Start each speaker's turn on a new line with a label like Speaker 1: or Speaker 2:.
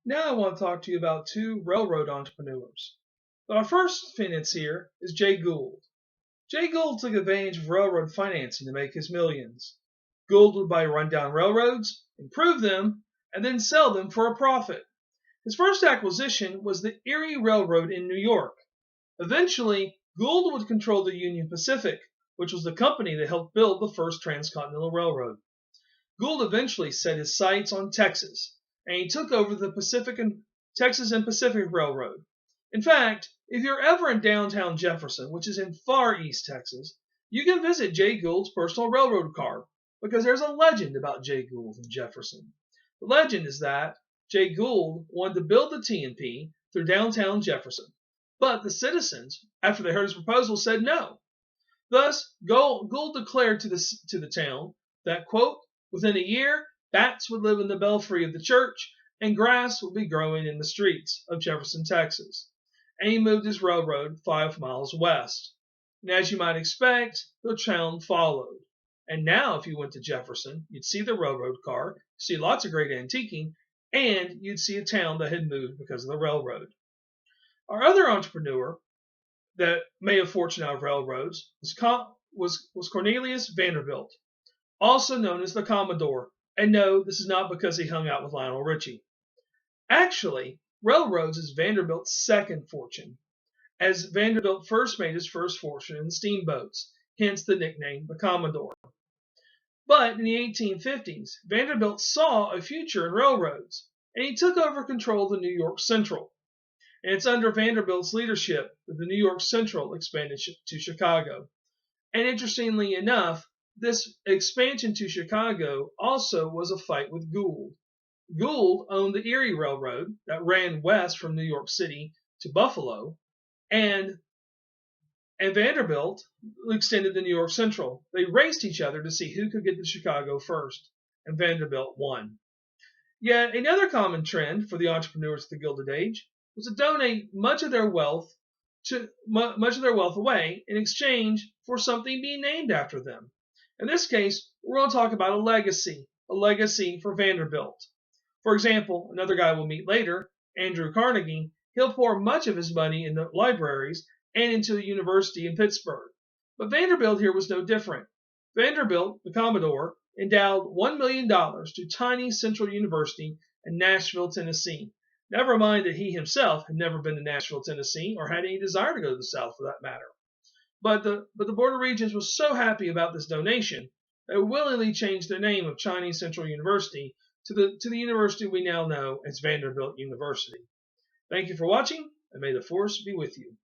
Speaker 1: Now I want to talk to you about two railroad entrepreneurs. But our first financier is Jay Gould. Jay Gould took advantage of railroad financing to make his millions. Gould would buy rundown railroads, improve them, and then sell them for a profit. His first acquisition was the Erie Railroad in New York. Eventually, Gould would control the Union Pacific, which was the company that helped build the first transcontinental railroad. Gould eventually set his sights on Texas, and he took over the Texas and Pacific Railroad. In fact, if you're ever in downtown Jefferson, which is in far east Texas, you can visit Jay Gould's personal railroad car because there's a legend about Jay Gould in Jefferson. The legend is that Jay Gould wanted to build the T&P through downtown Jefferson, but the citizens, after they heard his proposal, said no. Thus, Gould declared to the town that, quote, within a year, bats would live in the belfry of the church, and grass would be growing in the streets of Jefferson, Texas. And he moved his railroad 5 miles west. And as you might expect, the town followed. And now, if you went to Jefferson, you'd see the railroad car, see lots of great antiquing, and you'd see a town that had moved because of the railroad. Our other entrepreneur that made a fortune out of railroads was Cornelius Vanderbilt, also known as the Commodore. And no, this is not because he hung out with Lionel Richie. Actually, railroads is Vanderbilt's second fortune, as Vanderbilt first made his first fortune in steamboats, hence the nickname the Commodore. But in the 1850s, Vanderbilt saw a future in railroads, and he took over control of the New York Central. And it's under Vanderbilt's leadership that the New York Central expanded to Chicago. And interestingly enough, this expansion to Chicago also was a fight with Gould. Gould owned the Erie Railroad that ran west from New York City to Buffalo, and Vanderbilt extended the New York Central. They raced each other to see who could get to Chicago first, and Vanderbilt won. Yet another common trend for the entrepreneurs of the Gilded Age was to donate much of their wealth away in exchange for something being named after them. In this case, we're going to talk about a legacy for Vanderbilt. For example, another guy we'll meet later, Andrew Carnegie, he'll pour much of his money into libraries and into a university in Pittsburgh. But Vanderbilt here was no different. Vanderbilt, the Commodore, endowed $1 million to tiny Central University in Nashville, Tennessee. Never mind that he himself had never been to Nashville, Tennessee, or had any desire to go to the South for that matter. But the Board of Regents was so happy about this donation that it willingly changed the name of Chinese Central University to the university we now know as Vanderbilt University. Thank you for watching, and may the force be with you.